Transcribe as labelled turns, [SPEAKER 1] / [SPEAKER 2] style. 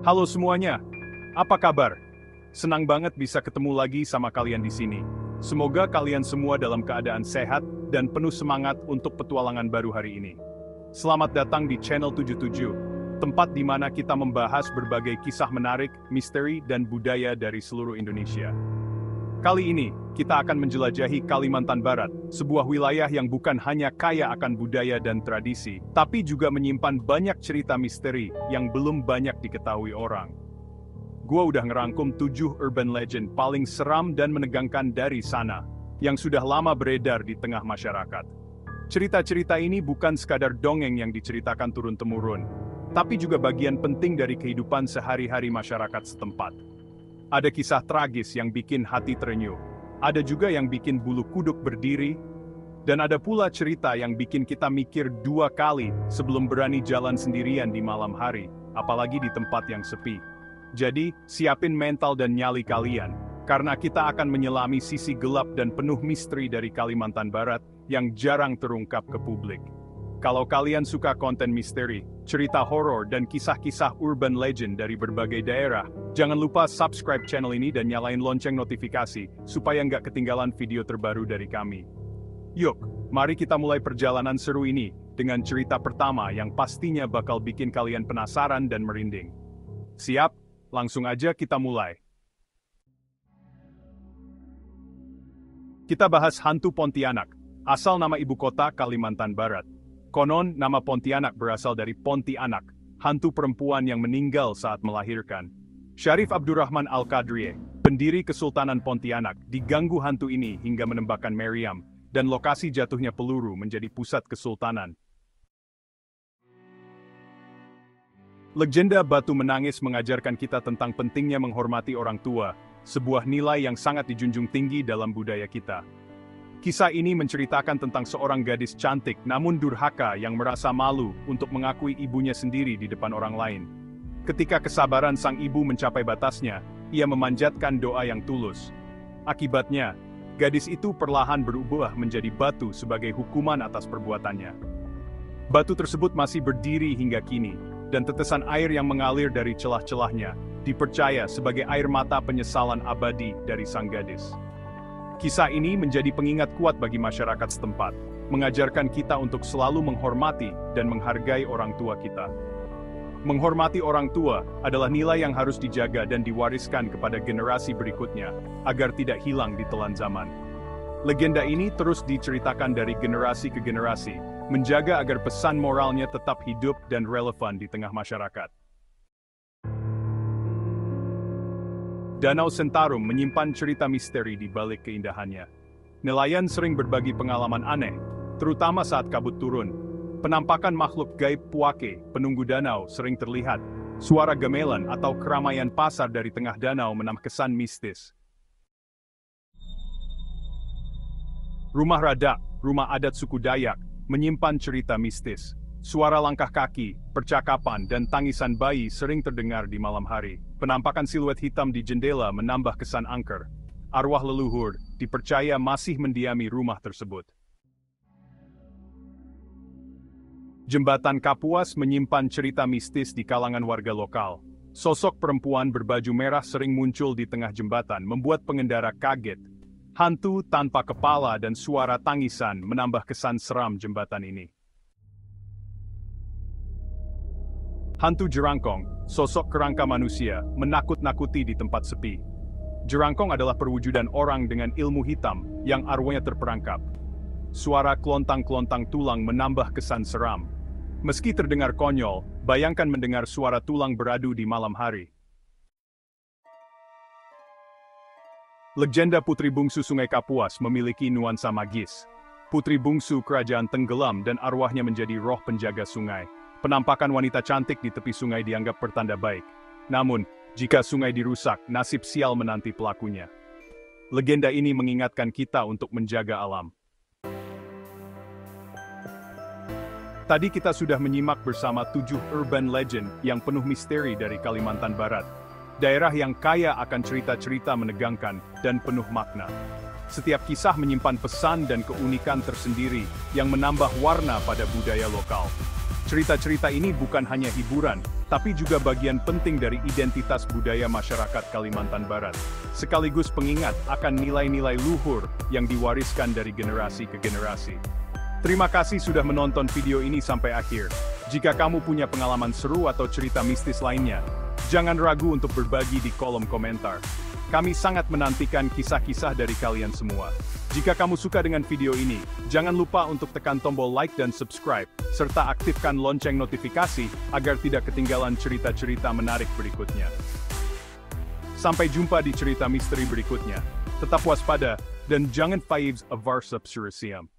[SPEAKER 1] Halo semuanya, apa kabar? Senang banget bisa ketemu lagi sama kalian di sini. Semoga kalian semua dalam keadaan sehat dan penuh semangat untuk petualangan baru hari ini. Selamat datang di channel 77, tempat di mana kita membahas berbagai kisah menarik, misteri, dan budaya dari seluruh Indonesia. Kali ini, kita akan menjelajahi Kalimantan Barat, sebuah wilayah yang bukan hanya kaya akan budaya dan tradisi, tapi juga menyimpan banyak cerita misteri yang belum banyak diketahui orang. Gua udah ngerangkum 7 urban legend paling seram dan menegangkan dari sana, yang sudah lama beredar di tengah masyarakat. Cerita-cerita ini bukan sekadar dongeng yang diceritakan turun-temurun, tapi juga bagian penting dari kehidupan sehari-hari masyarakat setempat. Ada kisah tragis yang bikin hati terenyuh, ada juga yang bikin bulu kuduk berdiri, dan ada pula cerita yang bikin kita mikir 2 kali sebelum berani jalan sendirian di malam hari, apalagi di tempat yang sepi. Jadi, siapin mental dan nyali kalian, karena kita akan menyelami sisi gelap dan penuh misteri dari Kalimantan Barat yang jarang terungkap ke publik. Kalau kalian suka konten misteri, cerita horor dan kisah-kisah urban legend dari berbagai daerah, jangan lupa subscribe channel ini dan nyalain lonceng notifikasi, supaya nggak ketinggalan video terbaru dari kami. Yuk, mari kita mulai perjalanan seru ini, dengan cerita pertama yang pastinya bakal bikin kalian penasaran dan merinding. Siap? Langsung aja kita mulai. Kita bahas hantu Pontianak, asal nama ibu kota Kalimantan Barat. Konon, nama Pontianak berasal dari Pontianak, hantu perempuan yang meninggal saat melahirkan. Syarif Abdurrahman Al-Qadriye, pendiri Kesultanan Pontianak, diganggu hantu ini hingga menembakkan meriam, dan lokasi jatuhnya peluru menjadi pusat kesultanan. Legenda Batu Menangis mengajarkan kita tentang pentingnya menghormati orang tua, sebuah nilai yang sangat dijunjung tinggi dalam budaya kita. Kisah ini menceritakan tentang seorang gadis cantik namun durhaka yang merasa malu untuk mengakui ibunya sendiri di depan orang lain. Ketika kesabaran sang ibu mencapai batasnya, ia memanjatkan doa yang tulus. Akibatnya, gadis itu perlahan berubah menjadi batu sebagai hukuman atas perbuatannya. Batu tersebut masih berdiri hingga kini, dan tetesan air yang mengalir dari celah-celahnya dipercaya sebagai air mata penyesalan abadi dari sang gadis. Kisah ini menjadi pengingat kuat bagi masyarakat setempat, mengajarkan kita untuk selalu menghormati dan menghargai orang tua kita. Menghormati orang tua adalah nilai yang harus dijaga dan diwariskan kepada generasi berikutnya, agar tidak hilang di telan zaman. Legenda ini terus diceritakan dari generasi ke generasi, menjaga agar pesan moralnya tetap hidup dan relevan di tengah masyarakat. Danau Sentarum menyimpan cerita misteri di balik keindahannya. Nelayan sering berbagi pengalaman aneh, terutama saat kabut turun. Penampakan makhluk gaib puake, penunggu danau, sering terlihat. Suara gamelan atau keramaian pasar dari tengah danau menambah kesan mistis. Rumah Radak, rumah adat suku Dayak, menyimpan cerita mistis. Suara langkah kaki, percakapan, dan tangisan bayi sering terdengar di malam hari. Penampakan siluet hitam di jendela menambah kesan angker. Arwah leluhur dipercaya masih mendiami rumah tersebut. Jembatan Kapuas menyimpan cerita mistis di kalangan warga lokal. Sosok perempuan berbaju merah sering muncul di tengah jembatan, membuat pengendara kaget. Hantu tanpa kepala dan suara tangisan menambah kesan seram jembatan ini. Hantu Jerangkong, sosok kerangka manusia, menakut-nakuti di tempat sepi. Jerangkong adalah perwujudan orang dengan ilmu hitam yang arwahnya terperangkap. Suara klontang-klontang tulang menambah kesan seram. Meski terdengar konyol, bayangkan mendengar suara tulang beradu di malam hari. Legenda Putri Bungsu Sungai Kapuas memiliki nuansa magis. Putri bungsu kerajaan tenggelam dan arwahnya menjadi roh penjaga sungai. Penampakan wanita cantik di tepi sungai dianggap pertanda baik. Namun, jika sungai dirusak, nasib sial menanti pelakunya. Legenda ini mengingatkan kita untuk menjaga alam. Tadi kita sudah menyimak bersama 7 urban legend yang penuh misteri dari Kalimantan Barat. Daerah yang kaya akan cerita-cerita menegangkan dan penuh makna. Setiap kisah menyimpan pesan dan keunikan tersendiri yang menambah warna pada budaya lokal. Cerita-cerita ini bukan hanya hiburan, tapi juga bagian penting dari identitas budaya masyarakat Kalimantan Barat, sekaligus pengingat akan nilai-nilai luhur yang diwariskan dari generasi ke generasi. Terima kasih sudah menonton video ini sampai akhir. Jika kamu punya pengalaman seru atau cerita mistis lainnya, jangan ragu untuk berbagi di kolom komentar. Kami sangat menantikan kisah-kisah dari kalian semua. Jika kamu suka dengan video ini, jangan lupa untuk tekan tombol like dan subscribe, serta aktifkan lonceng notifikasi agar tidak ketinggalan cerita-cerita menarik berikutnya. Sampai jumpa di cerita misteri berikutnya. Tetap waspada, dan jangan faves avar subsurisiam.